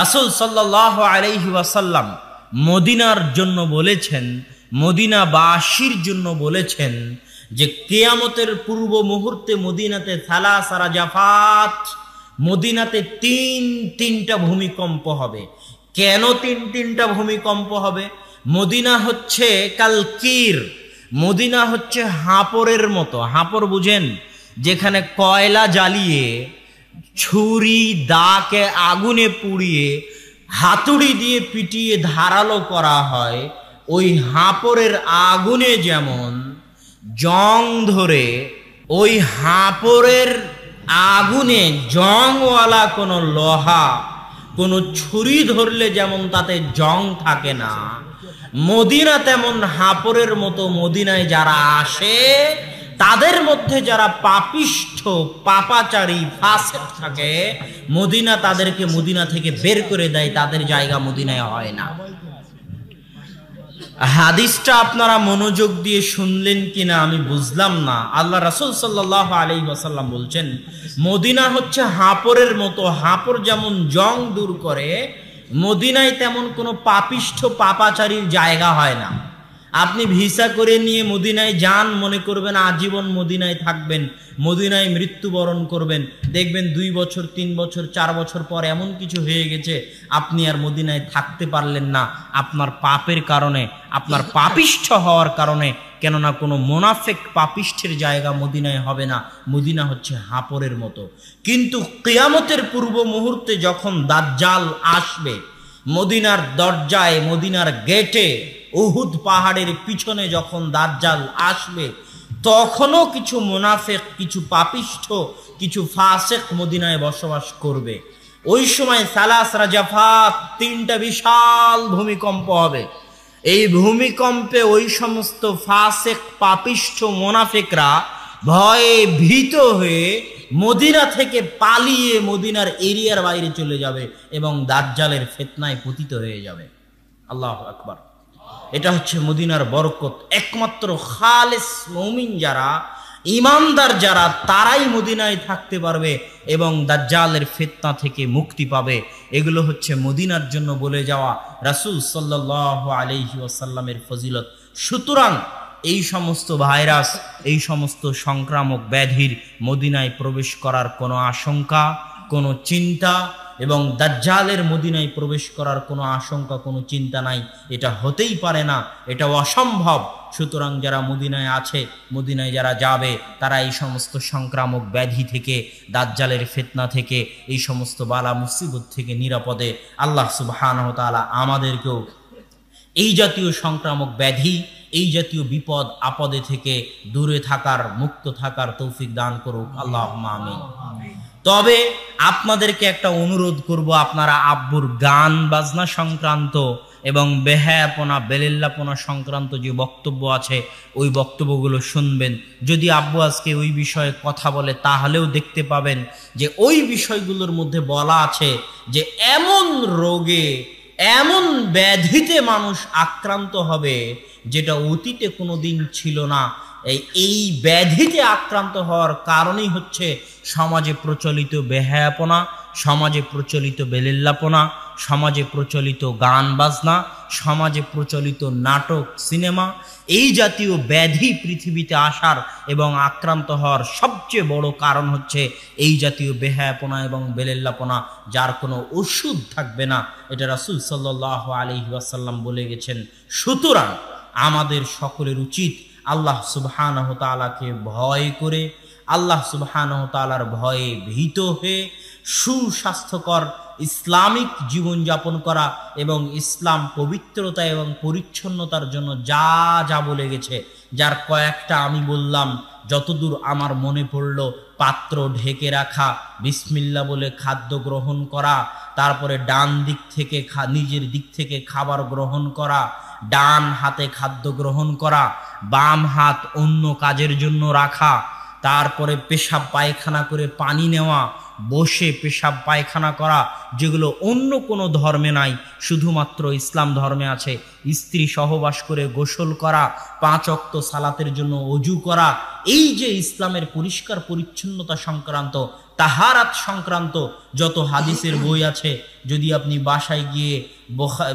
রাসূল সাল্লাল্লাহু আলাইহি ওয়াসাল্লাম মদিনার জন্য বলেছেন, মদিনাবাসীর জন্য বলেছেন যে কিয়ামতের পূর্ব মুহূর্তে মদিনাতে সালাসা রাজাফাত, মদিনাতে তিনটা ভূমিকম্প হবে। কেন তিনটা ভূমিকম্প হবে? মদিনা হচ্ছে কালকির, মদিনা হচ্ছে হাঁপড়ের মতো। হাঁপড় বুঝেন? যেখানে কয়লা জ্বালিয়ে ছুরি দাকে আগুনে পুড়িয়ে হাতুড়ি দিয়ে পিটিয়ে ধারালো করা হয়, ওই হাঁপড়ের আগুনে যেমন জং ধরে, ওই হাঁপড়ের আগুনে জংওয়ালা কোনো লোহা, কোনো ছুরি ধরলে যেমন তাতে জং থাকে না, মদিনা তেমন হাঁপড়ের মতো। মদিনায় যারা আসে তাদের মধ্যে যারা পাপিষ্ঠ, পাপাচারী, ফাসিক থাকে, মদিনা তাদেরকে মদিনা থেকে বের করে দেয়, তাদের জায়গা মদিনায় হয় না। হাদিসটা আপনারা মনোযোগ দিয়ে শুনলেন কিনা আমি বুঝলাম না। আল্লাহ রাসূল সাল্লাল্লাহু আলাইহি ওয়াসাল্লাম বলছেন মদিনা হচ্ছে হাঁপড়ের মতো। হাঁপড় যেমন জং দূর করে, মদিনায় তেমন কোনো পাপিষ্ঠ পাপাচারীর জায়গা হয় না। আপনি ভিসা করে নিয়ে মদিনায় যান, মনে করবেন আজীবন মদিনায় থাকবেন, মদিনায় মৃত্যুবরণ করবেন। দেখবেন 2 বছর 3 বছর 4 বছর পর এমন কিছু হয়ে গেছে আপনি আর মদিনায় থাকতে পারলেন না, আপনার পাপের কারণে, আপনার পাপিষ্ঠ হওয়ার কারণে। কেননা কোনো মুনাফিক পাপিষ্ঠের জায়গা মদিনায় হবে না। মদিনা হচ্ছে হাঁপড়ের মতো। কিন্তু কিয়ামতের পূর্ব মুহূর্তে যখন দাজ্জাল আসবে, মদিনার দরজায়, মদিনার গেটে, উহুদ পাহাড়ের পিছনে যখন দাজ্জাল আসবে, তখনও কিছু মুনাফিক, কিছু পাপিষ্ঠ, কিছু ফাসিক মদিনায় বসবাস করবে। ওই সময় সালাস রাজাফাত, 3টা বিশাল ভূমিকম্প হবে। এই ভূমিকম্পে ওই সমস্ত ফাসিক, পাপিষ্ঠ মুনাফিকরা ভয়ে ভীত হয়ে মদিনা থেকে পালিয়ে মদিনার এরিয়ার বাইরে চলে যাবে এবং দাজ্জালের ফিতনায় পতিত হয়ে যাবে। আল্লাহু আকবার। এটা হচ্ছে মদিনার বরকত। একমাত্র খালেস মুমিন যারা, ইমানদার যারা, তারাই মদিনায় থাকতে পারবে এবং দাজ্জালের ফিতনা থেকে মুক্তি পাবে। এগুলো হচ্ছে মদিনার জন্য বলে যাওয়া রাসূল সাল্লাল্লাহু আলাইহি ওয়াসাল্লামের ফজিলত। সুতরাং এই সমস্ত ভাইরাস, এই সমস্ত সংক্রামক ব্যাধির মদিনায় প্রবেশ করার কোনো আশঙ্কা, কোনো চিন্তা, এবং দাজ্জালের মদিনায় প্রবেশ করার কোনো আশঙ্কা, কোনো চিন্তা নাই। এটা হতেই পারে না, এটা অসম্ভব। সুতরাং যারা মদিনায় আছে, মদিনায় যারা যাবে, তারা এই সমস্ত সংক্রামক ব্যাধি থেকে, দাজ্জালের ফিতনা থেকে, এই সমস্ত বালা মুসিবত থেকে নিরাপদে আল্লাহ সুবহানাহু ওয়া তাআলা আমাদেরকেও এই জাতীয় সংক্রামক ব্যাধি, এই জাতীয় বিপদ আপদে থেকে দূরে থাকার, মুক্ত থাকার তৌফিক দান করুক। আল্লাহুম্মা আমিন। তবে আপনাদেরকে একটা অনুরোধ করব, আপনারা আব্বুর গান বাজনা সংক্রান্ত এবং বেহায়াপনা, বেলিল্লাপনা সংক্রান্ত যে বক্তব্য আছে, ওই বক্তব্যগুলো শুনবেন। যদি আব্বু আজকে ওই বিষয়ে কথা বলে, তাহলেও দেখতে পাবেন যে ওই বিষয়গুলোর মধ্যে বলা আছে যে এমন রোগে, এমন ব্যাধিতে মানুষ আক্রান্ত হবে যেটা অতীতে কোনোদিন ছিল না। এই ব্যাধিতে আক্রান্ত হওয়ার কারণই হচ্ছে সমাজে প্রচলিত বেহায়াপনা, সমাজে প্রচলিত বেলিল্লাপনা, সমাজে প্রচলিত গান বাজনা, সমাজে প্রচলিত নাটক, সিনেমা। এই জাতীয় ব্যাধি পৃথিবীতে আসার এবং আক্রান্ত হওয়ার সবচেয়ে বড় কারণ হচ্ছে এই জাতীয় বেহায়াপনা এবং বেলিল্লাপনা, যার কোনো ওষুধ থাকবে না। এটা রাসূল সাল্লাল্লাহু আলাইহি ওয়াসাল্লাম বলে গেছেন। সুতরাং আমাদের সকলের উচিত আল্লাহ সুবহানাহু ওয়া তাআলাকে ভয় করে, আল্লাহ সুবহানাহু ওয়া তাআলার ভয়ে ভীত হয়ে সুস্বাস্থ্যকর ইসলামিক জীবনযাপন করা এবং ইসলাম পবিত্রতা এবং পরিচ্ছন্নতার জন্য যা যা বলে গেছে, যার কয়েকটা আমি বললাম, যতদূর আমার মনে পড়ল। পাত্র ঢেকে রাখা, বিসমিল্লাহ বলে খাদ্য গ্রহণ করা, তারপরে ডান দিক থেকে নিজের দিক থেকে খাবার গ্রহণ করা, ডান হাতে খাদ্য গ্রহণ করা, বাম হাত অন্য কাজের জন্য রাখা, তারপরে পেশাব পায়খানা করে পানি নেওয়া, বসে পেশাব পায়খানা করা, যেগুলো অন্য কোনো ধর্মে নাই, শুধুমাত্র ইসলাম ধর্মে আছে। স্ত্রী সহবাস করে গোসল করা, 5 ওয়াক্ত সালাতের জন্য ওযু করা। এই যে ইসলামের পরিষ্কার পরিচ্ছন্নতা সংক্রান্ত, তাহারাত সংক্রান্ত যত হাদিসের বই আছে, যদি আপনি বাসায় গিয়ে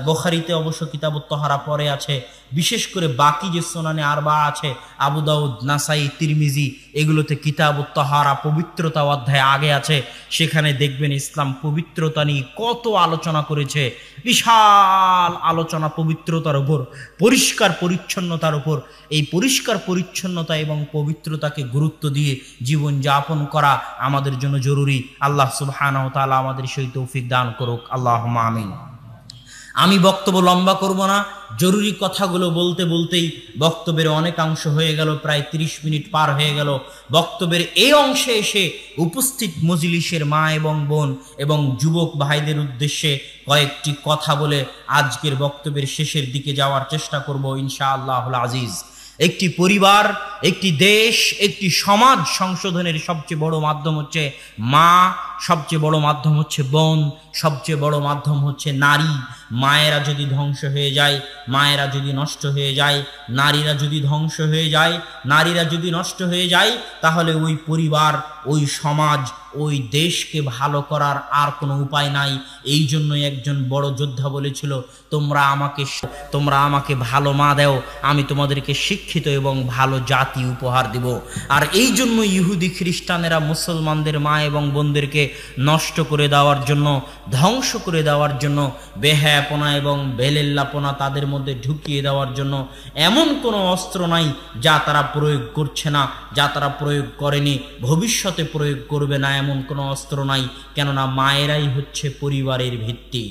বুখারীতে অবশ্য কিতাবুত তাহারা পরে আছে, বিশেষ করে বাকি যে সুনানে আরবা আছে, আবু দাউদ, নাসাই, তিরমিজি, এগুলোতে কিতাবুত তাহারা পবিত্রতা অধ্যায় আগে আছে। সেখানে দেখবেন ইসলাম পবিত্রতা নিয়ে কত আলোচনা করেছে, বিশাল আলোচনা পবিত্রতার উপর, পরিষ্কার পরিচ্ছন্নতার উপর। এই পরিষ্কার পরিচ্ছন্নতা এবং পবিত্রতাকে গুরুত্ব দিয়ে জীবন যাপন করা আমাদের জন্য জরুরি। আল্লাহ সুবহানাহু ওয়া তাআলা আমাদের সেই তৌফিক দান করুক, আল্লাহুম্মা আমিন। আমি বক্তব্য লম্বা করব না, জরুরি কথাগুলো বলতে বলতেই বক্তব্যের অনেকাংশ হয়ে গেল, প্রায় 30 মিনিট পার হয়ে গেল। বক্তব্যের এই অংশে এসে উপস্থিত মজলিসের মা এবং বোন এবং যুবক ভাইদের উদ্দেশ্যে কয়েকটি কথা বলে আজকের বক্তব্যের শেষের দিকে যাওয়ার চেষ্টা করব ইনশাআল্লাহুল আজিজ। একটি পরিবার, একটি দেশ, একটি সমাজ সংশোধনের সবচেয়ে বড় মাধ্যম হচ্ছে মা, সবচেয়ে বড় মাধ্যম হচ্ছে বোন, সবচেয়ে বড় মাধ্যম হচ্ছে নারী। মায়েরা যদি ধ্বংস হয়ে যায়, মায়েরা যদি নষ্ট হয়ে যায়, নারীরা যদি ধ্বংস হয়ে যায়, নারীরা যদি নষ্ট হয়ে যায়, তাহলে ওই পরিবার, ওই সমাজ, ওই দেশকে ভালো করার আর কোনো উপায় নাই। এই জন্যই একজন বড় যোদ্ধা বলেছিল, তোমরা আমাকে ভালো মা দাও, আমি তোমাদেরকে শিক্ষিত এবং ভালো জাতি উপহার দেব। আর এই জন্য ইহুদি খ্রিস্টানেরা মুসলমানদের মা এবং বোনদেরকে নষ্ট করে দেওয়ার জন্য, ধ্বংস করে দেওয়ার জন্য, বেহায়াপনা এবং বেলেল্লাপনা তাদের মধ্যে ঢুকিয়ে দেওয়ার জন্য এমন কোনো অস্ত্র নাই যা তারা প্রয়োগ করছে না, যা তারা প্রয়োগ করেনি, ভবিষ্যতে প্রয়োগ করবে না, এমন কোনো অস্ত্র নাই। কেননা মায়েরাই হচ্ছে পরিবারের ভিত্তি।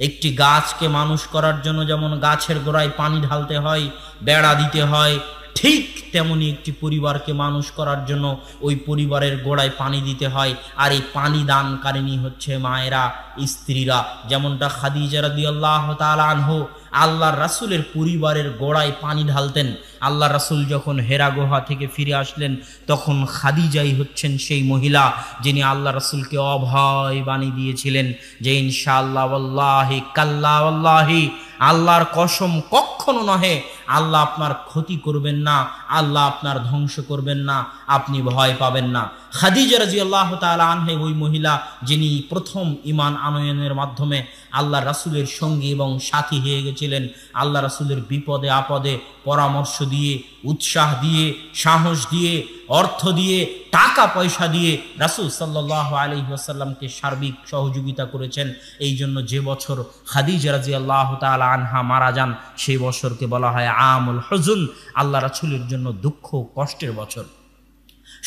একটি গাছকে মানুষ করার জন্য যেমন গাছের গোড়ায় পানি ঢালতে হয়, বেড়া দিতে হয়, ঠিক তেমনি একটি পরিবারকে মানুষ করার জন্য ওই পরিবারের গোড়ায় পানি দিতে হয়। আর এই পানি দানকারিণী হচ্ছে মায়েরা, স্ত্রীরা। যেমনটা খাদিজা রাদিয়াল্লাহু তাআলা আনহু আল্লাহর রাসূলের পরিবারের গোড়ায় পানি ঢালতেন। আল্লাহর রাসূল যখন হেরা গুহা থেকে ফিরে আসলেন, তখন খাদিজাই হচ্ছেন সেই মহিলা যিনি আল্লাহ রাসূলকে অভয় বাণী দিয়েছিলেন যে ইনশাআল্লাহ ওয়াল্লাহি কাল্লা ওয়াল্লাহি, আল্লাহর কসম কখনো নহে, আল্লাহ আপনার ক্ষতি করবেন না, আল্লাহ আপনার ধ্বংস করবেন না, আপনি ভয় পাবেন না। খাদিজা রাদিয়াল্লাহু তাআলা আনহা ওই মহিলা যিনি প্রথম ঈমান আনয়নের মাধ্যমে আল্লাহ রাসূলের সঙ্গী এবং সাথী হয়ে গেছিলেন। আল্লাহ রাসূলের বিপদে আপদে পরামর্শ দিয়ে, উৎসাহ দিয়ে, সাহস দিয়ে, অর্থ দিয়ে, টাকা পয়সা দিয়ে রাসূল সাল্লাল্লাহু আলাইহি ওয়াসাল্লামকে সার্বিক সহযোগিতা করেছেন। এই জন্য যে বছর খাদিজা রাদিয়াল্লাহু তাআলা আনহা মারা যান, সেই বছরকে বলা হয় আমুল হুজুন, আল্লাহ রাসূলের জন্য দুঃখ কষ্টের বছর।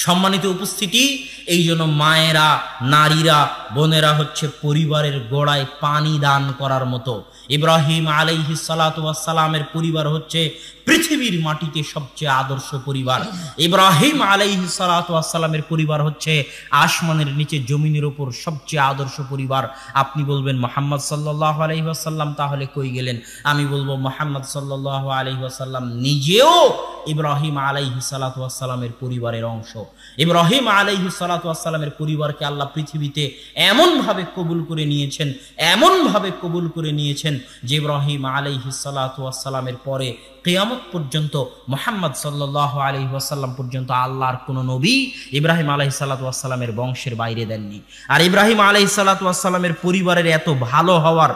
সম্মানিত উপস্থিতি, এই জন্য মায়েরা, নারীরা, বোনেরা হচ্ছে পরিবারের গোড়ায় পানি দান করার মতো। ইব্রাহিম আলাইহিস সালাতু ওয়াস সালামের পরিবার হচ্ছে পৃথিবীর মাটিতে সবচেয়ে আদর্শ পরিবার। ইব্রাহিম আলাইহিস সালাতু ওয়াস সালামের পরিবার হচ্ছে আসমানের নিচে জমিনের উপর সবচেয়ে আদর্শ পরিবার। আপনি বলবেন মুহাম্মদ সাল্লাল্লাহু আলাইহি ওয়াসাল্লাম তাহলে কই গেলেন? আমি বলবো মুহাম্মদ সাল্লাল্লাহু আলাইহি ওয়াসাল্লাম নিজেও ইব্রাহিম আলাইহিস সালাতু ওয়াস সালামের পরিবারের অংশ। ইব্রাহিম আলাইহিস সালাতু ওয়াস সালামের পরিবারকে আল্লাহ পৃথিবীতে এমনভাবে কবুল করে নিয়েছেন, এমনভাবে কবুল করে নিয়েছেন যে ইব্রাহিম আলাইহিস সালাতু ওয়াস সালামের পরে কিয়ামত পর্যন্ত মুহাম্মদ সাল্লাল্লাহু আলাইহি ওয়াসাল্লাম পর্যন্ত আল্লাহর কোন নবী ইব্রাহিম আলাইহিস সালাতু ওয়াস সালামের বংশের বাইরে দেননি। আর ইব্রাহিম আলাইহিস সালাতু ওয়াস সালামের পরিবারের এত ভালো হওয়ার,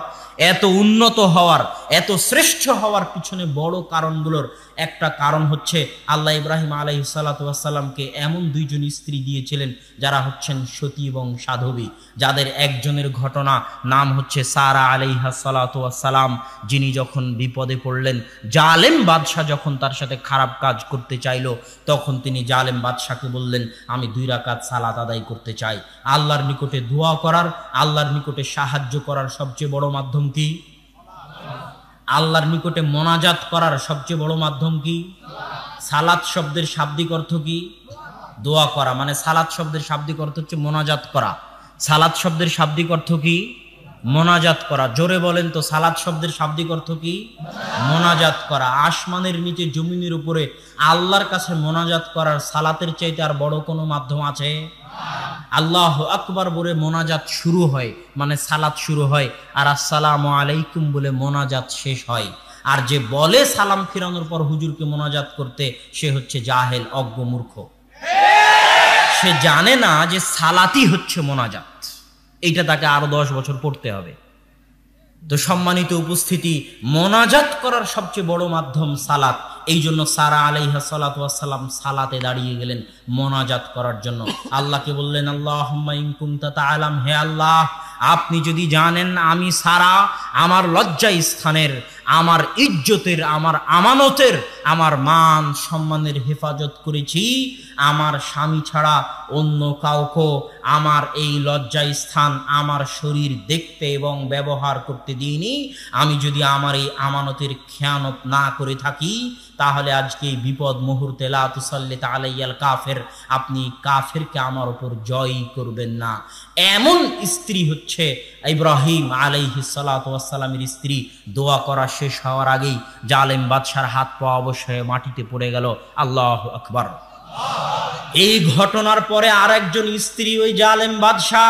এত উন্নত হওয়ার, এত শ্রেষ্ঠ হওয়ার পিছনে বড় কারণগুলোর একটা কারণ হচ্ছে আল্লাহ ইব্রাহিম আলাইহিস সালাতু ওয়াস সালামকে এমন দুইজন স্ত্রী দিয়েছিলেন যারা হচ্ছেন সতী এবং সাধবী, যাদের একজনের ঘটনা নাম হচ্ছে সারা আলাইহাস সালাতু ওয়াস সালাম, যিনি যখন বিপদে পড়লেন, জালেম বাদশাহ যখন তার সাথে খারাপ কাজ করতে চাইলো, তখন তিনি জালেম বাদশাকে বললেন, আমি 2 রাকাত সালাত আদায় করতে চাই। আল্লাহর নিকটে দোয়া করার, আল্লাহর নিকটে সাহায্য করার সবচেয়ে বড় মাধ্যম কি? আল্লাহর নিকটে মোনাজাত করার সবচেয়ে বড় মাধ্যম কি? সালাত শব্দের শাব্দিক অর্থ কি? দোয়া করা। মানে সালাত শব্দের শাব্দিক অর্থ হচ্ছে মোনাজাত করা। সালাত শব্দের শাব্দিক অর্থ কি? মোনাজাত করা। জোরে বলেন তো, সালাত শব্দের শাব্দিক অর্থ কি? মোনাজাত করা। আসমানের নিচে জমিনের উপরে আল্লাহর কাছে মোনাজাত করার সালাতের চাইতে আর বড় কোনো মাধ্যম আছে? আল্লাহু আকবার বলে মোনাজাত শুরু হয়, মানে সালাত শুরু হয়, আর আসসালামু আলাইকুম বলে মোনাজাত শেষ হয়। আর যে বলে সালাম ফিরানোর পর হুজুরকে মোনাজাত করতে, সে হচ্ছে জাহেল, অজ্ঞ, মূর্খ। সে জানে না যে সালাতই হচ্ছে মোনাজাত। এইটা তাকে আরো 10 বছর পড়তে হবে। তো সম্মানিত উপস্থিতি, মোনাজাত করার সবচেয়ে বড় মাধ্যম সালাত। এই জন্য সারা আলাইহা সালাতু ওয়াস সালাম সালাতে দাঁড়িয়ে গেলেন মোনাজাত করার জন্য। আল্লাহকে বললেন, আল্লাহুম্মা ইন কুনতা তাআলাম, হে আল্লাহ, আপনি যদি জানেন আমি সারা আমার লজ্জা স্থানের, আমার ইজ্জতের, আমার আমানতের, আমার মান সম্মানের হেফাজত করেছি, আমার স্বামী ছাড়া অন্য কাউকে আমার এই লজ্জা স্থান, আমার শরীর দেখতে এবং ব্যবহার করতে দিইনি, আমি যদি আমার এই আমানতের খেয়ানত না করে থাকি, তাহলে আজকে এই বিপদ মুহূর্তে লা তুসাল্লিত আলাইয়াল কাফের, আপনি কাফেরকে আমার উপর জয় করবেন না। এমন স্ত্রী হচ্ছে ইব্রাহিম আলাইহিস সালাতু ওয়াস সালামের স্ত্রী। দোয়া করা শেষ হওয়ার আগেই জালেম বাদশার হাত পা অবশ্যই মাটিতে পড়ে গেল। আল্লাহু আকবার। এই ঘটনার পরে আরেকজন স্ত্রী ওই জালেম বাদশা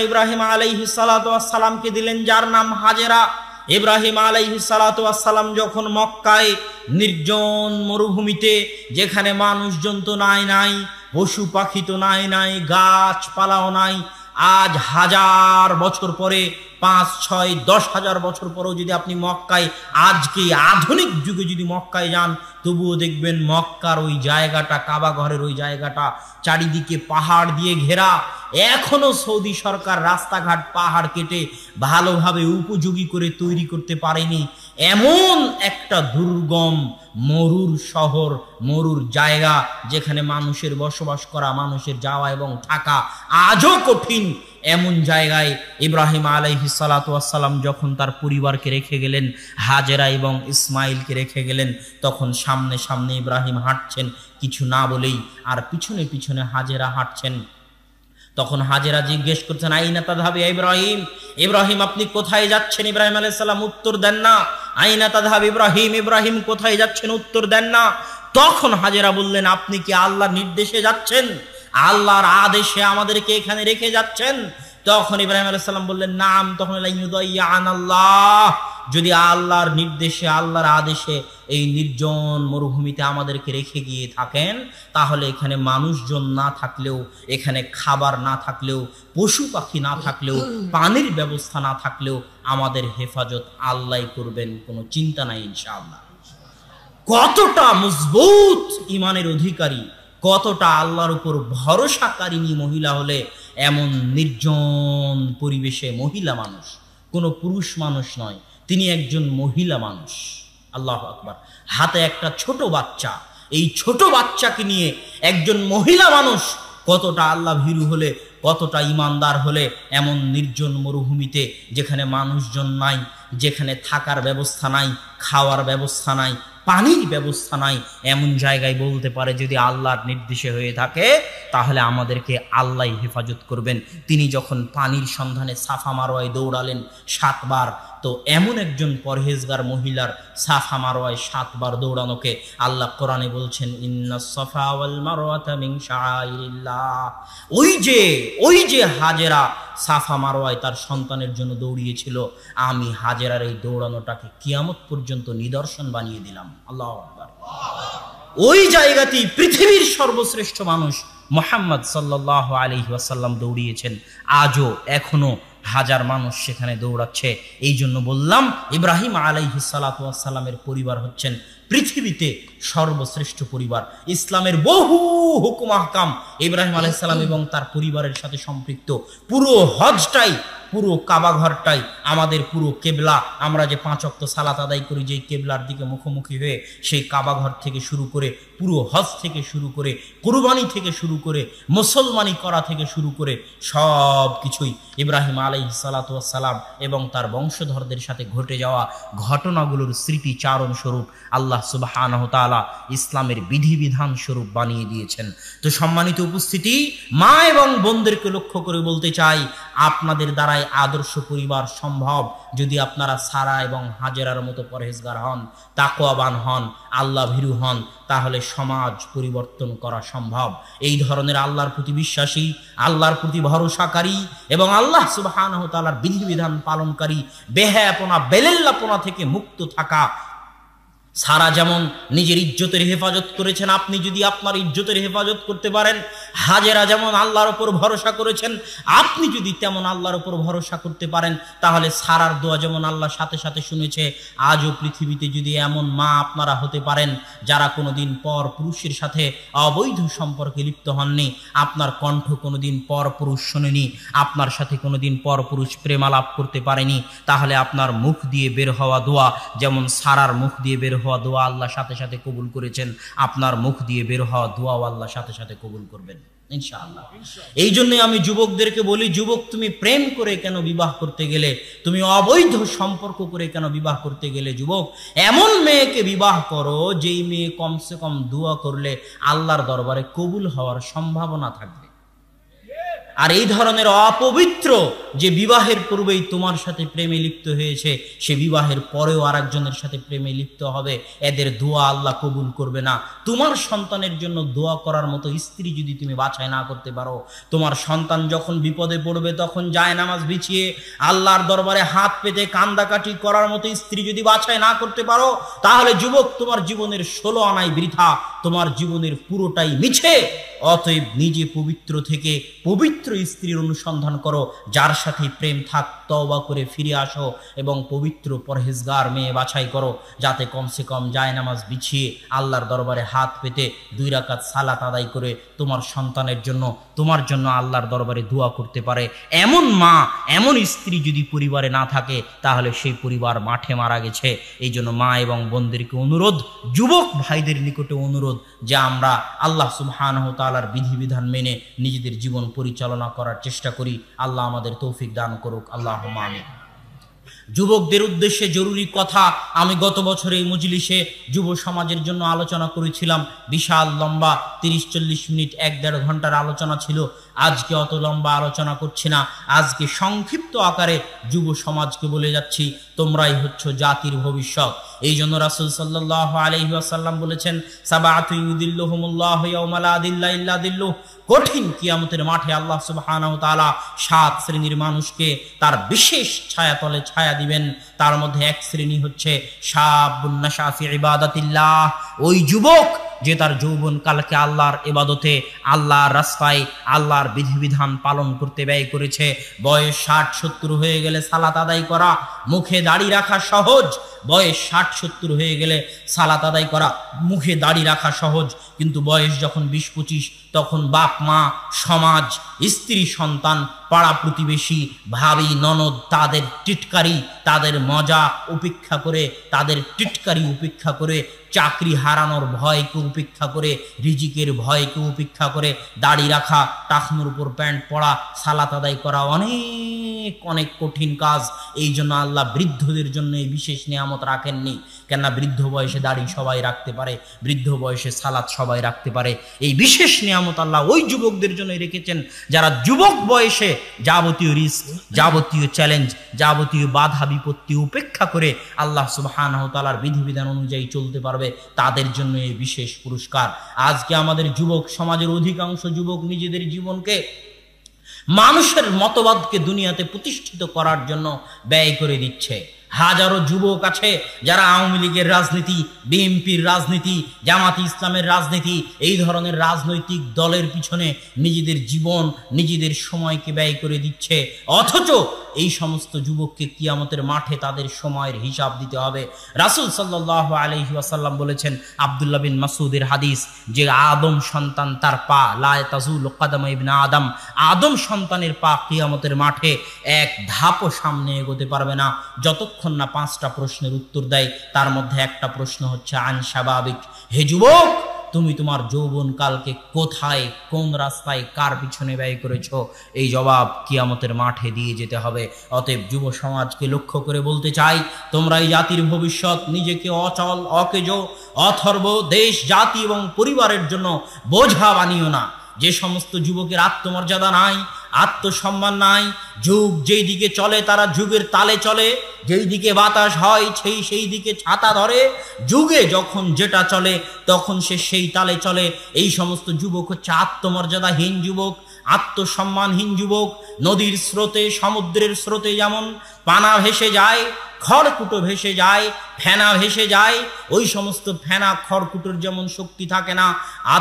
ইব্রাহিম আলাইহিস সালাতু ওয়াস সালামকে দিলেন, যার নাম হাজেরা। ইব্রাহিম আলাইহিস সালাতু ওয়াস সালাম যখন মক্কায় নির্জন মরুভূমিতে, যেখানে মানুষজন তো নাই, পশু পাখি তো নাই, গাছপালাও নাই, আজ 1000 বছর পরে, 5, 6, 10,000 বছর পরেও যদি আপনি মক্কায়, আজকে আধুনিক যুগে যদি মক্কায় যান, তবুও দেখবেন মক্কার ওই জায়গাটা, কাবা ঘরের ওই জায়গাটা চারিদিকে পাহাড় দিয়ে ঘেরা। এখনো সৌদি সরকার রাস্তাঘাট পাহাড় কেটে ভালোভাবে উপযোগী করে তৈরি করতে পারেনি। এমন একটা দুর্গম মরুর শহর, মরুর জায়গা, যেখানে মানুষের বসবাস করা, মানুষের যাওয়া এবং থাকা আজও কঠিন। এমন জায়গায় ইব্রাহিম আলাইহিস সালাতু ওয়াস সালাম যখন তার পরিবারকে রেখে গেলেন, হাজেরা এবং ইসমাইলকে রেখে গেলেন, তখন সামনে সামনে ইব্রাহিম হাঁটছেন কিছু না বলেই, আর পিছনে পিছনে হাজেরা হাঁটছেন। তখন হাজেরা জিজ্ঞেস করছেন, আইনা তাযহাবু ইব্রাহিম, ইব্রাহিম আপনি কোথায় যাচ্ছেন? ইব্রাহিম আলাইহিস সালাম উত্তর দেন না। আইনা তাযহাবু ইব্রাহিম, ইব্রাহিম কোথায় যাচ্ছেন? উত্তর দেন না। তখন হাজেরা বললেন, আপনি কি আল্লাহর নির্দেশে যাচ্ছেন? আল্লাহর আদেশে আমাদেরকে এখানে রেখে যাচ্ছেন? তখন ইব্রাহিম আলাইহিস সালাম বললেন, নাম। তখন আল্লাহ, যদি আল্লাহর নির্দেশে, আল্লাহর আদেশে এই নির্জন মরুভূমিতে আমাদেরকে রেখে গিয়ে থাকেন, তাহলে এখানে মানুষজন না থাকলেও, এখানে খাবার না থাকলেও, পশু পাখি না থাকলেও, পানির ব্যবস্থা না থাকলেও আমাদের হেফাজত আল্লাহ করবেন, কোনো চিন্তা নাই ইনশাআল্লাহ। কতটা মজবুত ইমানের অধিকারী, কতটা আল্লাহর উপর ভরসাকারিনী মহিলা হলে এমন নির্জন পরিবেশে, মহিলা মানুষ, কোনো পুরুষ মানুষ নয়, তিনি একজন মহিলা মানুষ। আল্লাহু আকবার। হাতে একটা ছোট বাচ্চা, এই ছোট বাচ্চাকে নিয়ে একজন মহিলা মানুষ কতটা আল্লাহ ভীরু হলে, কতটা ইমানদার হলে এমন নির্জন মরুভূমিতে, যেখানে মানুষজন নাই, যেখানে থাকার ব্যবস্থা নাই, খাওয়ার ব্যবস্থা নাই, পানির ব্যবস্থা নাই, এমন জায়গায় বলতে পারে যদি আল্লাহর নির্দেশে হয়ে থাকে তাহলে আমাদেরকে আল্লাহ হেফাজত করবেন। তিনি যখন পানির সন্ধানে সাফা মারওয়ায় দৌড়ালেন 7 বার, তো এমন একজন পরহেজগার মহিলার সাফা মারওয়ায় 7 বার দৌড়ানোকে আল্লাহ কোরআনে বলছেন, ইন্নাস সাফা ওয়াল মারওয়াতা মিন শাআইরিল্লাহ। ওই যে হাজেরা সাফা মারওয়ায় তার সন্তানের জন্য দৌড়িয়েছিল, আমি হাজেরার এই দৌড়ানোটাকে কিয়ামত পর্যন্ত নিদর্শন বানিয়ে দিলাম। আল্লাহু আকবার। ওই জায়গাতেই পৃথিবীর সর্বশ্রেষ্ঠ মানুষ মুহাম্মদ সাল্লাল্লাহু আলাইহি ওয়াসাল্লাম দৌড়িয়েছেন। আজও এখনো হাজার মানুষ সেখানে দৌড়াচ্ছে। এই জন্য বললাম, ইব্রাহিম আলাইহিস সালাতু ওয়াস সালামের পরিবার হচ্ছেন পৃথিবীতে সর্বশ্রেষ্ঠ পরিবার। ইসলামের বহু হুকুম আহকাম ইব্রাহিম আলাইহিস সালাম এবং তার পরিবারের সাথে সম্পৃক্ত। পুরো হজটাই, পুরো কাবা ঘরটাই আমাদের পুরো কেবলা। আমরা যে 5 ওয়াক্ত সালাত আদায় করি যেই কেবলার দিকে মুখোমুখি হয়ে, সেই কাবা ঘর থেকে শুরু করে, পুরো হজ থেকে শুরু করে, কুরবানি থেকে শুরু করে, মুসলমানি করা থেকে শুরু করে সব কিছুই ইব্রাহিম আলাইহিস সালাতু ওয়াস সালাম এবং তার বংশধরদের সাথে ঘটে যাওয়া ঘটনাগুলোর স্মৃতিচারণ স্বরূপ আল্লাহ সুবহানাহু ওয়া তাআলা ইসলামের বিধিবিধান স্বরূপ বানিয়ে দিয়েছেন। তো সম্মানিত উপস্থিতি, মা এবং বোনদেরকে লক্ষ্য করে বলতে চাই, আপনাদের দ্বারাই আদর্শ পরিবার সম্ভব যদি আপনারা সারা এবং হাজেরার মতো পরহেজগার হন, তাকওয়াবান হন, আল্লাহ ভীরু হন, তাহলে সমাজ পরিবর্তন করা সম্ভব। এই ধরনের আল্লাহর প্রতি বিশ্বাসী, আল্লাহর প্রতি ভরসাকারী এবং আল্লাহ সুবহানাহু ওয়া তাআলার বিধিবিধান পালনকারী, বেহায়াপনা বেলেল্লাপনা থেকে মুক্ত থাকা। সারা যেমন নিজের ইজ্জতের হেফাজত করেছেন, আপনি যদি আপনার ইজ্জতের হেফাজত করতে পারেন, হাজেরা যেমন আল্লাহর উপর ভরসা করেছেন, আপনি যদি তেমন আল্লাহর উপর ভরসা করতে পারেন, তাহলে সারার দোয়া যেমন আল্লাহ সাথে সাথে শুনেছে, আজও পৃথিবীতে যদি এমন মা আপনারা হতে পারেন যারা কোনোদিন পর পুরুষের সাথে অবৈধ সম্পর্কে লিপ্ত হননি, আপনার কণ্ঠ কোনোদিন পর পুরুষ শোনেনি, আপনার সাথে কোনোদিন পর পুরুষ প্রেমালাপ করতে পারেনি, তাহলে আপনার মুখ দিয়ে বের হওয়া দোয়া যেমন সারার মুখ দিয়ে বের হওয়া দোয়া আল্লাহ সাথে সাথে কবুল করেছেন, আপনার মুখ দিয়ে বের হওয়া দোয়াও আল্লাহ সাথে সাথে কবুল করবেন ইনশাআল্লাহ। এই জন্য আমি যুবকদেরকে বলি, যুবক তুমি প্রেম করে কেন বিবাহ করতে গেলে, তুমি অবৈধ সম্পর্ক করে কেন বিবাহ করতে গেলে, যুবক এমন মেয়েকে বিবাহ করো যেই মেয়ে কমসে কম দোয়া করলে আল্লাহর দরবারে কবুল হওয়ার সম্ভাবনা থাকবে। আর এই ধরনের অপবিত্র যে বিবাহের পূর্বেই তোমার সাথে প্রেমে লিপ্ত হয়েছে, সে বিবাহের পরেও আরেকজনের সাথে প্রেমে লিপ্ত হবে, এদের দোয়া আল্লাহ কবুল করবে না। তোমার সন্তানের জন্য দোয়া করার মতো স্ত্রী যদি তুমি বাছাই না করতে পারো, তোমার সন্তান যখন বিপদে পড়বে তখন জায়নামাজ বিছিয়ে আল্লাহর দরবারে হাত পেতে কান্দাকাটি করার মতো স্ত্রী যদি বাছাই না করতে পারো, তাহলে যুবক তোমার জীবনের 16 আনাই বৃথা, তোমার জীবনের পুরোটাই মিছে। অতএব নিজে পবিত্র থেকে পবিত্র স্ত্রীর অনুসন্ধান করো, যার সাথে প্রেম থাক, তওবা করে ফিরে আসো এবং পবিত্র পরহেজগার মেয়ে বাছাই করো, যাতে কমসে কম জায়নামাজ বিছিয়ে আল্লাহর দরবারে হাত পেতে 2 রাকাত সালাত আদায় করে তোমার সন্তানের জন্য, তোমার জন্য আল্লাহর দরবারে দোয়া করতে পারে। এমন মা, এমন স্ত্রী যদি পরিবারে না থাকে, তাহলে সেই পরিবার মাঠে মারা গেছে। এই জন্য মা এবং বোনদেরকে অনুরোধ, যুবক ভাইদের নিকটে অনুরোধ, যে আমরা আল্লাহ সুবহানাহু ওয়া তাআলার বিধিবিধান মেনে নিজেদের জীবন পরিচালনা করার চেষ্টা করি। আল্লাহ আমাদের তৌফিক দান করুক, আল্লাহুম্মা আমিন। যুবকদের উদ্দেশ্যে জরুরি কথা, আমি গত বছর এই মজলিসে যুব সমাজের জন্য আলোচনা করেছিলাম, বিশাল লম্বা 30-40 মিনিট 1-1.5 ঘন্টার আলোচনা ছিল। আজকে অত লম্বা আলোচনা করছি না, আজকে সংক্ষিপ্ত আকারে যুব সমাজকে বলে যাচ্ছি, তোমরাই হচ্ছ জাতির ভবিষ্যৎ। এই জন্য রাসূল সাল্লাল্লাহু আলাইহি ওয়াসাল্লাম বলেছেন, সাবাআতু ইউদিল্লুহুমুল্লাহু ইয়াওমা লা দিল্লা ইল্লা দিল্লুহ, কঠিন কিয়ামতের মাঠে আল্লাহ সুবহানাহু ওয়া তাআলা 7 শ্রেণীর মানুষকে তার বিশেষ ছায়াতলে ছায়া দিবেন। তার মধ্যে এক শ্রেণী হচ্ছে শাবুন নাশা ফি ইবাদাতিল্লাহ, ওই যুবক যে তার যৌবন কালকে আল্লাহর ইবাদতে, আল্লাহর রাস্তায়, আল্লাহর বিধিবিধান পালন করতে ব্যয় করেছে। বয়স 60-70 হয়ে গেলে সালাত আদায় করা, মুখে দাড়ি রাখা সহজ। বয়স 60-70 হয়ে গেলে সালাত আদায় করা, মুখে দাড়ি রাখা সহজ, কিন্তু বয়স যখন 20-25, তখন বাপ মা, সমাজ, স্ত্রী সন্তান, পাড়া প্রতিবেশী, ভাবি ননদ, তাদের টিটকারি, তাদের মজা উপেক্ষা করে, তাদের টিটকারি উপেক্ষা করে, চাকরি হারানোর ভয়কে উপেক্ষা করে, রিজিকের ভয়কে উপেক্ষা করে দাড়ি রাখা, টাকনুর উপর প্যান্ট পরা, সালাত আদায় করা অনেক অনেক কঠিন কাজ। এই জন্য আল্লাহ বৃদ্ধদের জন্য এই বিশেষ নিয়ামত রাখেননি। কেননা বৃদ্ধ বয়সে দাড়ি সবাই রাখতে পারে, বৃদ্ধ বয়সে সালাত সবাই রাখতে পারে। এই বিশেষ নিয়ামত আল্লাহ ওই যুবকদের জন্য রেখেছেন যারা যুবক বয়সে যাবতীয় রিস্ক, যাবতীয় চ্যালেঞ্জ, যাবতীয় বাধা বিপত্তি উপেক্ষা করে আল্লাহ সুবহানাহু ওয়া তাআলার বিধিবিধান অনুযায়ী চলতে পারবে, তাদের জন্য এই বিশেষ পুরস্কার। আজকে আমাদের যুবক সমাজের অধিকাংশ যুবক নিজেদের জীবনকে মানুষের মতবাদকে দুনিয়াতে প্রতিষ্ঠিত করার জন্য ব্যয় করে দিচ্ছে। হাজারো যুবক আছে যারা আওয়ামী লীগের রাজনীতি, বিএনপির রাজনীতি, জামাতি ইসলামের রাজনীতি, এই ধরনের রাজনৈতিক দলের পিছনে নিজেদের জীবন, নিজেদের সময়কে ব্যয় করে দিচ্ছে। অথচ এই সমস্ত যুবককে কিয়ামতের মাঠে তাদের সময়ের হিসাব দিতে হবে। রাসূল সাল্লাল্লাহু আলাইহি ওয়াসাল্লাম বলেছেন, আব্দুল্লাহ বিন মাসউদের হাদিস, যে আদম সন্তান তার পা লা তাজুল কদম ইবনে আদম, আদম সন্তানের পা কিয়ামতের মাঠে এক ধাপও সামনে এগোতে পারবে না যতক্ষণ না 5টা প্রশ্নের উত্তর দেয়। তার মধ্যে একটা প্রশ্ন হচ্ছে আন শাবাবিক, হে যুবক তুমি তোমার যৌবন কালকে কোথায়, কোন রাস্তায়, কার পিছনে ব্যয় করেছো, এই জবাব কিয়ামতের মাঠে দিয়ে যেতে হবে। অতএব যুব সমাজকে লক্ষ্য করে বলতে চাই, তোমরা এই জাতির ভবিষ্যৎ, নিজেকে অচল, অকেজো, অথর্ব, দেশ, জাতি এবং পরিবারের জন্য বোঝা বানিও না। যে সমস্ত যুবকের আত্মমর্যাদা নাই, আত্মসম্মান নাই, যুগ যেই দিকে চলে তারা যুগের তালে চলে, যেই দিকে বাতাস হয় সেই দিকে ছাতা ধরে, যুগে যখন যেটা চলে তখন সে সেই তালে চলে। এই সমস্ত যুবক হচ্ছে আত্মমর্যাদাহীন যুবক, আত্মসম্মানহীন যুবক। নদীর স্রোতে, সমুদ্রের স্রোতে যেমন পানা ভেসে যায়, খড়কুটো ভেসে যায়, ফেনা ভেসে যায়, ওই সমস্ত ফেনা খড়কুটোর যেমন শক্তি থাকে না,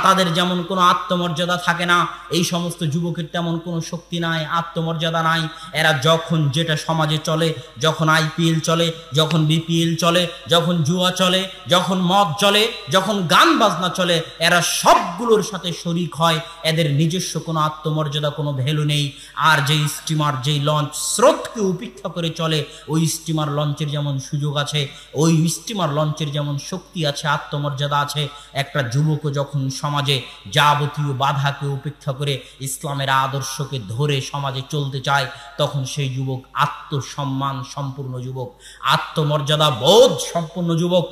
তাদের যেমন কোনো আত্মমর্যাদা থাকে না, এই সমস্ত যুবকের তেমন কোনো শক্তি নাই, আত্মমর্যাদা নাই। এরা যখন যেটা সমাজে চলে, যখন আইপিএল চলে, যখন বিপিএল চলে, যখন জুয়া চলে, যখন মদ চলে, যখন গান বাজনা চলে, এরা সবগুলোর সাথে শরিক হয়। এদের নিজস্ব কোনো আত্মমর্যাদা, কোনো ভ্যালু নেই। আর যেই স্টিমার, যেই লঞ্চ স্রোতকে উপেক্ষা করে চলে, ওই স্টিমার লঞ্চের যেমন সুযোগ আছে, ওই স্টিমার লঞ্চের যেমন শক্তি আছে, আত্মমর্যাদা আছে, একটা যুবকও যখন সমাজে যাবতীয় বাধাকে উপেক্ষা করে ইসলামের আদর্শকে ধরে সমাজে চলতে চায়, তখন সেই যুবক আত্মসম্মান সম্পূর্ণ যুবক, আত্মমর্যাদা বোধ সম্পূর্ণ যুবক।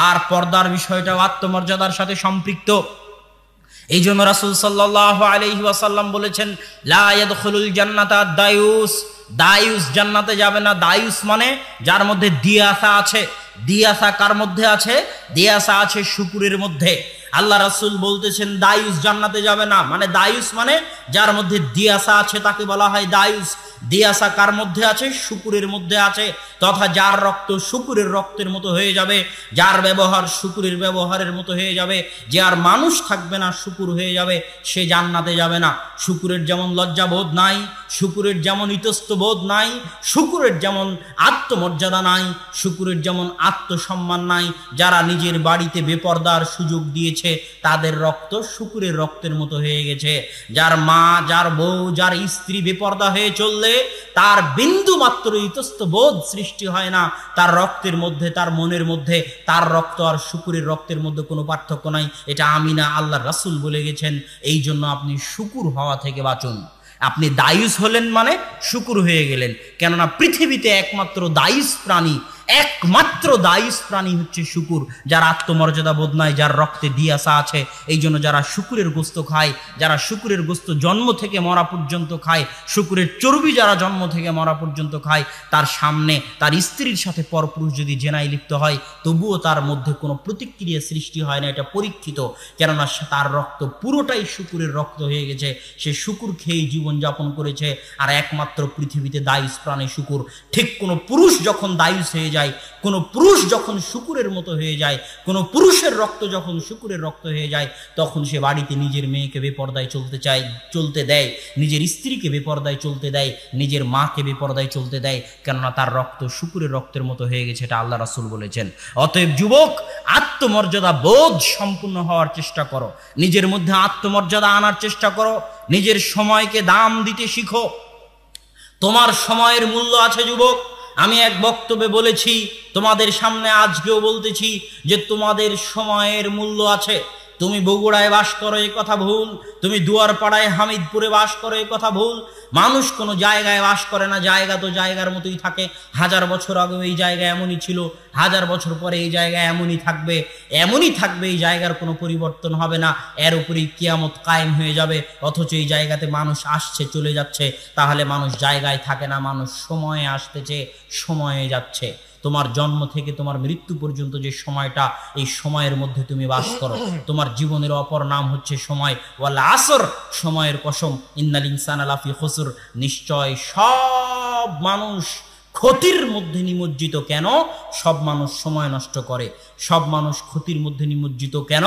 আর পর্দার বিষয়টাও আত্মমর্যাদার সাথে সম্পৃক্ত। এই জন্য রাসূল সাল্লাল্লাহু আলাইহি ওয়াসাল্লাম বলেছেন, লা ইয়াদখুলুল জান্নাতা দায়ুস, দায়ুস জান্নাতে যাবে না। দায়ুস মানে যার মধ্যে দিয়াসা আছে। দিয়াসা কার মধ্যে আছে? দিয়াসা আছে শুকুরের মধ্যে। আল্লাহ রাসূল বলতেছেন দায়ুস জান্নাতে যাবে না, মানে দায়ুস মানে যার মধ্যে দিয়াসা আছে তাকে বলা হয় দায়ুস। দিয়াসা কার মধ্যে আছে? শুকুরের মধ্যে আছে, তথা যার রক্ত শুকুরের রক্তের মতো হয়ে যাবে, যার ব্যবহার শুকুরের ব্যবহারের মতো হয়ে যাবে, যে আর মানুষ থাকবে না, শুকুর হয়ে যাবে, সে জান্নাতে যাবে না। শুকুরের যেমন লজ্জাবোধ নাই, শুকুরের যেমন ইতস্তবোধ নাই, শুকুরের যেমন আত্মমর্যাদা নাই, শুকুরের যেমন আত্মসম্মান নাই, যারা নিজের বাড়িতে বেপরদার সুযোগ দিয়েছে তাদের রক্ত শুকুরের রক্তের মতো হয়ে গেছে। যার মা, যার বউ, যার স্ত্রী বেপরদা হয়ে চললে তার বিন্দু মাত্র ইতস্তবোধ সৃষ্টি হয় না, তার রক্তের মধ্যে, তার মনের মধ্যে তার রক্ত আর শুকুরের রক্তের মধ্যে কোনো পার্থক্য নাই। এটা আমি না, আল্লাহর রাসূল বলে গেছেন। এই জন্য আপনি শুকুর হওয়া থেকে বাঁচুন। আপনি দায়ুস হলেন মানে শুকুর হয়ে গেলেন, কেননা পৃথিবীতে একমাত্র দায়ুস প্রাণী, একমাত্র দায়ুস প্রাণী হচ্ছে শুকুর, যার আত্মমর্যাদা বোধ নাই, যার রক্তে দিয়াসা আছে। এই জন্য যারা শুকুরের গোস্ত খায়, যারা শুকুরের গোস্ত জন্ম থেকে মরা পর্যন্ত খায়, শুকুরের চর্বি যারা জন্ম থেকে মরা পর্যন্ত খায়, তার সামনে তার স্ত্রীর সাথে পরপুরুষ যদি জেনায় লিপ্ত হয়, তবুও তার মধ্যে কোনো প্রতিক্রিয়া সৃষ্টি হয় না। এটা পরীক্ষিত, কেননা তার রক্ত পুরোটাই শুকুরের রক্ত হয়ে গেছে। সে শুকুর খেয়েই জীবনযাপন করেছে। আর একমাত্র পৃথিবীতে দায়ুস প্রাণী শুকুর। ঠিক কোনো পুরুষ যখন দায়ুস হয়ে যায়, কোন পুরুষ যখন শুকুরের মতো হয়ে যায়, কোন পুরুষের রক্ত যখন শুকুরের রক্ত হয়ে যায়, তখন সে বাড়িতে নিজের মেয়েকে বেপরদায় চলতে দেয়, নিজের স্ত্রীকে বেপরদায় চলতে দেয়, নিজের মাকে বেপরদায় চলতে দেয়, কেননা তার রক্ত শুকুরের রক্তের মতো হয়ে গেছে। এটা আল্লাহ রাসূল বলেছেন। অতএব যুবক, আত্মমর্যাদা বোধ সম্পূর্ণ হওয়ার চেষ্টা করো, নিজের মধ্যে আত্মমর্যাদা আনার চেষ্টা করো, নিজের সময়কে দাম দিতে শিখো। তোমার সময়ের মূল্য আছে যুবক। আমি এক বক্তব্যে বলেছি, তোমাদের সামনে আজকেও বলতেছি যে তোমাদের সময়ের মূল্য আছে। তুমি বগুড়ায় বাস করো, এই কথা ভুল। তুমি দুয়ারপাড়ায়, হামিদপুরে বাস করো, এই কথা ভুল। মানুষ কোনো জায়গায় বাস করে না, জায়গা তো জায়গার মতোই থাকে। 1000 বছর আগে এই জায়গা এমনই ছিল, 1000 বছর পরে এই জায়গা এমনই থাকবে, এমনই থাকবে। এই জায়গার কোনো পরিবর্তন হবে না, এর উপরেই কিয়ামত কায়েম হয়ে যাবে। অথচ এই জায়গাতে মানুষ আসছে, চলে যাচ্ছে। তাহলে মানুষ জায়গায় থাকে না, মানুষ সময়ে আসতেছে, সময়ে যাচ্ছে। তোমার জন্ম থেকে তোমার মৃত্যু পর্যন্ত যে সময়টা, এই সময়ের মধ্যে তুমি বাস করো। তোমার জীবনের অপর নাম হচ্ছে সময়। ওয়াল আসর, সময়ের কসম, ইন্নাল ইনসানা লাফি খুসর, নিশ্চয় সব মানুষ ক্ষতির মধ্যে নিমজ্জিত। কেন? সব মানুষ সময় নষ্ট করে। সব মানুষ ক্ষতির মধ্যে নিমজ্জিত কেন?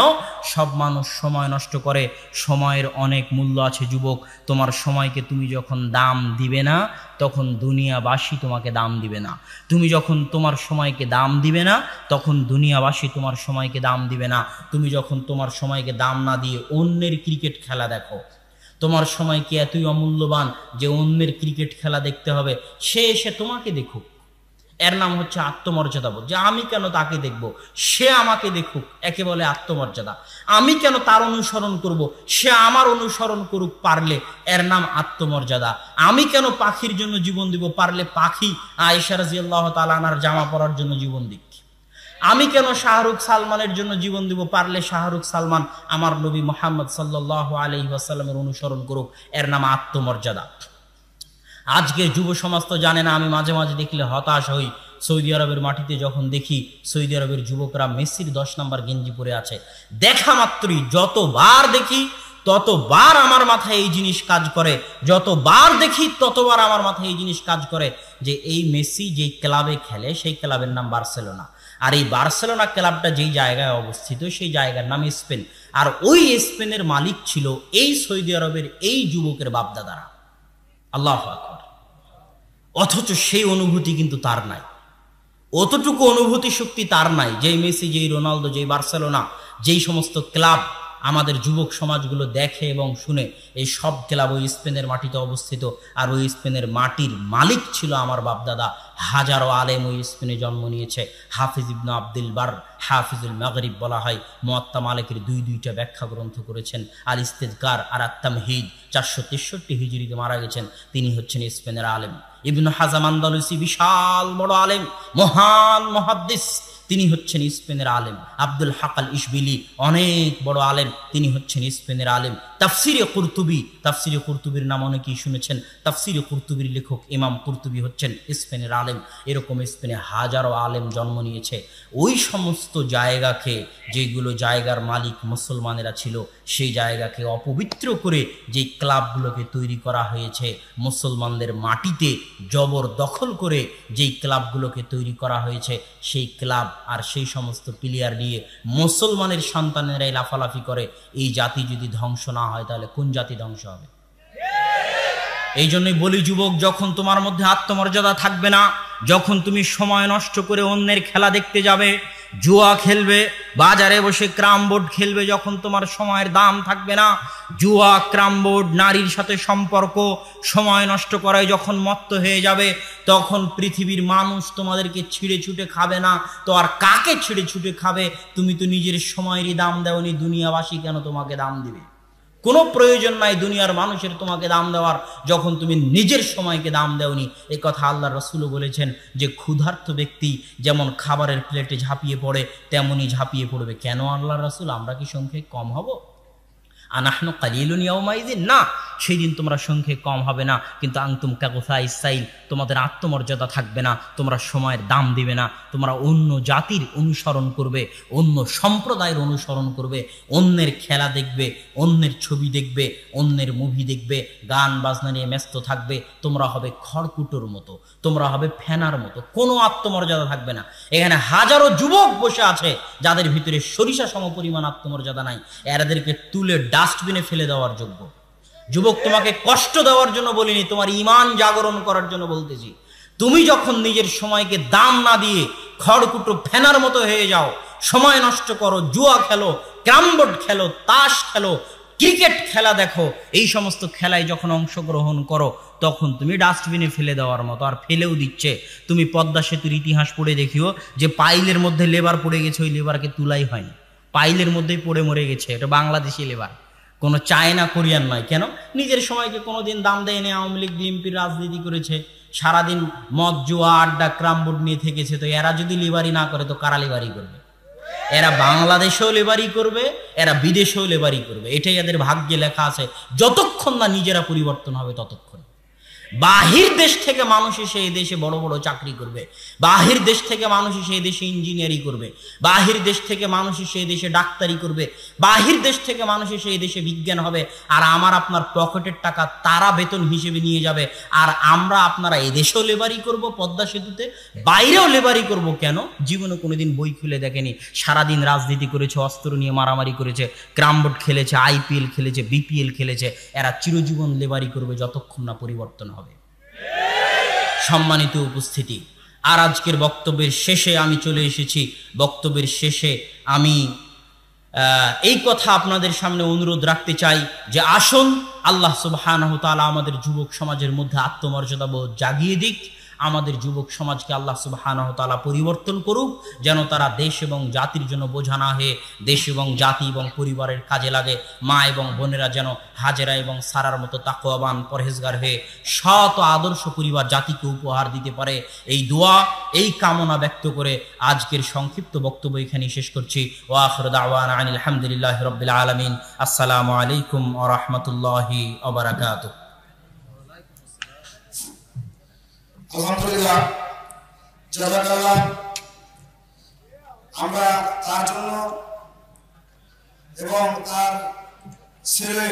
সব মানুষ সময় নষ্ট করে। সময়ের অনেক মূল্য আছে যুবক। তোমার সময়কে তুমি যখন দাম দিবে না, তখন দুনিয়াবাসী তোমাকে দাম দিবে না। তুমি যখন তোমার সময়কে দাম দিবে না, তখন দুনিয়াবাসী তোমার সময়কে দাম দিবে না। তুমি যখন তোমার সময়কে দাম না দিয়ে অন্যের ক্রিকেট খেলা দেখো, তোমার সময় কি এতই অমূল্যবান যে অন্যের ক্রিকেট খেলা দেখতে হবে? সে এসে তোমাকে দেখুক, এর নাম হচ্ছে আত্মমর্যাদাবোধ। যে আমি কেন তাকে দেখব, সে আমাকে দেখুক, একে বলে আত্মমর্যাদা। আমি কেন তার অনুসরণ করব, সে আমার অনুসরণ করুক, পারলে, এর নাম আত্মমর্যাদা। আমি কেন পাখির জন্য জীবন দিব, পারলে পাখি আয়েশা রাদিয়াল্লাহু তাআলা আনহার জামা পরার জন্য জীবন দিক। আমি কেন শাহরুখ সালমানের জন্য জীবন দিব, পারলে শাহরুখ সালমান আমার নবী মুহাম্মদ সাল্লাল্লাহু আলাইহি ওয়াসাল্লামের অনুসরণ করুক, এর নাম আত্মমর্যাদা। আজকে যুব সমাজ তো জানে না। আমি মাঝে মাঝে দেখলে হতাশ হই। সৌদি আরবের মাটিতে যখন দেখি সৌদি আরবের যুবকরা মেসির 10 নম্বর গেঞ্জি পরে আছে, দেখা মাত্রই, যতবার দেখি ততবার আমার মাথায় এই জিনিস কাজ করে, যতবার দেখি ততবার আমার মাথায় এই জিনিস কাজ করে যে এই মেসি যেই ক্লাবে খেলে সেই ক্লাবের নাম বার্সেলোনা, আর এই বার্সেলোনা ক্লাবটা যেই জায়গায় অবস্থিত সেই জায়গার নাম স্পেন, আর ওই স্পেনের মালিক ছিল এই সৌদি আরবের এই যুবকের বাপদাদারা। আল্লাহু আকবার। অথচ সেই অনুভূতি কিন্তু তার নাই, অতটুকু অনুভূতি শক্তি তার নাই। যেই মেসি, যেই রোনালদো, যেই বার্সেলোনা, যেই সমস্ত ক্লাব আমাদের যুবক সমাজগুলো দেখে এবং শুনে, এই সব ক্লাব ওই স্পেনের মাটিতে অবস্থিত, আর ওই স্পেনের মাটির মালিক ছিল আমার বাপদাদা। হাজারো আলেম ওই স্পেনে জন্ম নিয়েছে। হাফিজ ইবনে আব্দুল বার, হাফিজুল মাগরিব বলা হয়। মুয়াত্তা মালিকের দুইটা ব্যাখ্যা গ্রন্থ করেছেন, আল ইস্তিযকার আর আত তামহিদ। 463 হিজরিতে মারা গেছেন। তিনি হচ্ছেন স্পেনের আলেম। ইবনে হাজাম আন্দালুসি বিশাল বড় আলেম, মহান মুহাদ্দিস, তিনি হচ্ছেন স্পেনের আলেম। আব্দুল হক আল ইশবিলি অনেক বড় আলেম, তিনি হচ্ছেন স্পেনের আলেম। তাফসিরে কুরতুবি, তাফসিরে কুরতুবির নাম অনেকেই শুনেছেন। তাফসিরে কুরতুবির লেখক ইমাম কুরতুবি হচ্ছেন স্পেনের আলেম। এরকম স্পেনে হাজারো আলেম জন্ম নিয়েছে। ওই সমস্ত জায়গাকে, যেগুলো জায়গার মালিক মুসলমানেরা ছিল, সেই জায়গাকে অপবিত্র করে যে ক্লাবগুলোকে তৈরি করা হয়েছে, মুসলমানদের মাটিতে জবরদখল করে যেই ক্লাবগুলোকে তৈরি করা হয়েছে, সেই ক্লাব আর সেই সমস্ত প্লেয়ার নিয়ে মুসলমানের সন্তানেরাই লাফালাফি করে। এই জাতি যদি ধ্বংস না হয় তাহলে কোন জাতি ধ্বংস হবে? এই জন্যই বলি যুবক, যখন তোমার মধ্যে আত্মমর্যাদা থাকবে না, যখন তুমি সময় নষ্ট করে অন্যের খেলা দেখতে যাবে, জুয়া খেলবে, বাজারে বসে ক্রাম বোর্ড খেলবে, যখন তোমার সময়ের দাম থাকবে না, জুয়া, ক্রাম বোর্ড, নারীর সাথে সম্পর্ক, সময় নষ্ট করায় যখন মত্ত হয়ে যাবে, তখন পৃথিবীর মানুষ তোমাদেরকে ছিঁড়ে ছুটে খাবে না। তো আর কাকে ছিঁড়ে ছুটে খাবে? তুমি তো নিজের সময়েরই দাম দেওনি, দুনিয়াবাসী কেন তোমাকে দাম দিবে? কোনো প্রয়োজন নাই দুনিয়ার মানুষের তোমাকে দাম দেওয়ার, যখন তুমি নিজের সময়কে দাম দেওনি। এই কথা আল্লাহ রাসূলও বলেছেন যে ক্ষুধার্ত ব্যক্তি যেমন খাবারের প্লেটে ঝাঁপিয়ে পড়ে তেমনই ঝাঁপিয়ে পড়বে। কেন আল্লাহ রাসূল? আমরা কি সংখ্যে কম হব? আনাহনু কালিলুন ইয়াউমাইযিন, না, সেই দিন তোমরা সংখ্যে কম হবে না, কিন্তু আনতুম কাগুসাইস সাইল, তোমাদের আত্মমর্যাদা থাকবে না, তোমরা সময়ের দাম দিবে না, তোমরা অন্য জাতির অনুসরণ করবে, অন্য সম্প্রদায়ের অনুসরণ করবে, অন্যের খেলা দেখবে, অন্যের ছবি দেখবে, অন্যের মুভি দেখবে, গান বাজনা নিয়ে ব্যস্ত থাকবে। তোমরা হবে খড়কুটোর মতো, তোমরা হবে ফেনার মতো, কোনো আত্মমর্যাদা থাকবে না। এখানে হাজারো যুবক বসে আছে যাদের ভিতরে সরিষা সমপরিমাণ আত্মমর্যাদা নাই, এরাদেরকে তুলে ডাস্টবিনে ফেলে দেওয়ার যোগ্য। যুবক, তোমাকে কষ্ট দেওয়ার জন্য বলিনি, তোমার ঈমান জাগরণ করার জন্য বলতেছি। তুমি যখন নিজের সময়কে দাম না দিয়ে খড়কুটো ফেনার মতো হয়ে যাও, সময় নষ্ট করো, জুয়া খেলো, ক্যারমবোর্ড খেলো, তাস খেলো, ক্রিকেট খেলা দেখো, এই সমস্ত খেলায় যখন অংশগ্রহণ করো, তখন তুমি ডাস্টবিনে ফেলে দেওয়ার মতো, আর ফেলেও দিচ্ছে। তুমি পদ্মা সেতুর ইতিহাস পড়ে দেখিও, যে পাইলের মধ্যে লেবার পড়ে গেছে, ওই লেবারকে তুলাই হয়নি, পাইলের মধ্যেই পড়ে মরে গেছে। এটা বাংলাদেশি লেবার, কোনো চায়না কোরিয়ান নয়। কেন? নিজের সময়কে কোনোদিন দাম দেয়নি। আওয়ামী লীগ বিএনপির রাজনীতি করেছে, সারাদিন মদ, জুয়া, আড্ডা, ক্রামবোর্ড নিয়ে থেকেছে। তো এরা যদি লেবারি না করে তো কারা লেবারি করবে? এরা বাংলাদেশেও লেবারি করবে, এরা বিদেশেও লেবারি করবে। এটাই এদের ভাগ্যে লেখা আছে। যতক্ষণ না নিজেরা পরিবর্তন হবে ততক্ষণ। বাহির দেশ থেকে মানুষ এসে এই দেশে বড় বড় চাকরি করবে, বাহির দেশ থেকে মানুষ এসে এই দেশে ইঞ্জিনিয়ারিং করবে, বাহির দেশ থেকে মানুষ এসে এই দেশে ডাক্তারি করবে, বাহির দেশ থেকে মানুষ এসে এই দেশে বিজ্ঞান হবে, আর আমার আপনার পকেটের টাকা তারা বেতন হিসেবে নিয়ে যাবে, আর আমরা আপনারা এই দেশেও লেবারি করব, পদ্মা সেতুতে বাইরেও লেবারি করব। কেন? জীবনে কোনোদিন বই খুলে দেখেনি, সারাদিন রাজনীতি করেছে, অস্ত্র নিয়ে মারামারি করেছে, ক্রামবোর্ড খেলেছে, আইপিএল খেলেছে, বিপিএল খেলেছে। এরা চিরজীবন লেবারি করবে যতক্ষণ না পরিবর্তন হবে। সম্মানিত উপস্থিতি, আর আজকের বক্তব্যের শেষে আমি চলে এসেছি। বক্তব্যের শেষে আমি এই কথা আপনাদের সামনে অনুরোধ রাখতে চাই যে আসুন আল্লাহ সুবহানাহু ওয়া তাআলা আমাদের যুবক সমাজের মধ্যে আত্মমর্যাদা বোধ জাগিয়ে দিক। আমাদের যুবক সমাজকে আল্লাহ সুবহানাহু ওয়া তাআলা পরিবর্তন করুক, যেন তারা দেশ এবং জাতির জন্য বোঝা না হয়ে দেশ এবং জাতি এবং পরিবারের কাজে লাগে। মা এবং বোনেরা যেন হাজেরা এবং সারার মতো তাকওয়াবান পরহেজগার হয়ে শত আদর্শ পরিবার জাতিকে উপহার দিতে পারে, এই দোয়া, এই কামনা ব্যক্ত করে আজকের সংক্ষিপ্ত বক্তব্য এখানেই শেষ করছি। ওয়া আখিরু দাওয়ানা আনিল হামদুলিল্লাহি রাব্বিল আলামিন। আসসালামু আলাইকুম ওয়া রাহমাতুল্লাহি ওয়া বারাকাতুহু। আলহামদুলিল্লাহ, জাযাকাল্লাহ। আমরা তার জন্য এবং তার ছেলে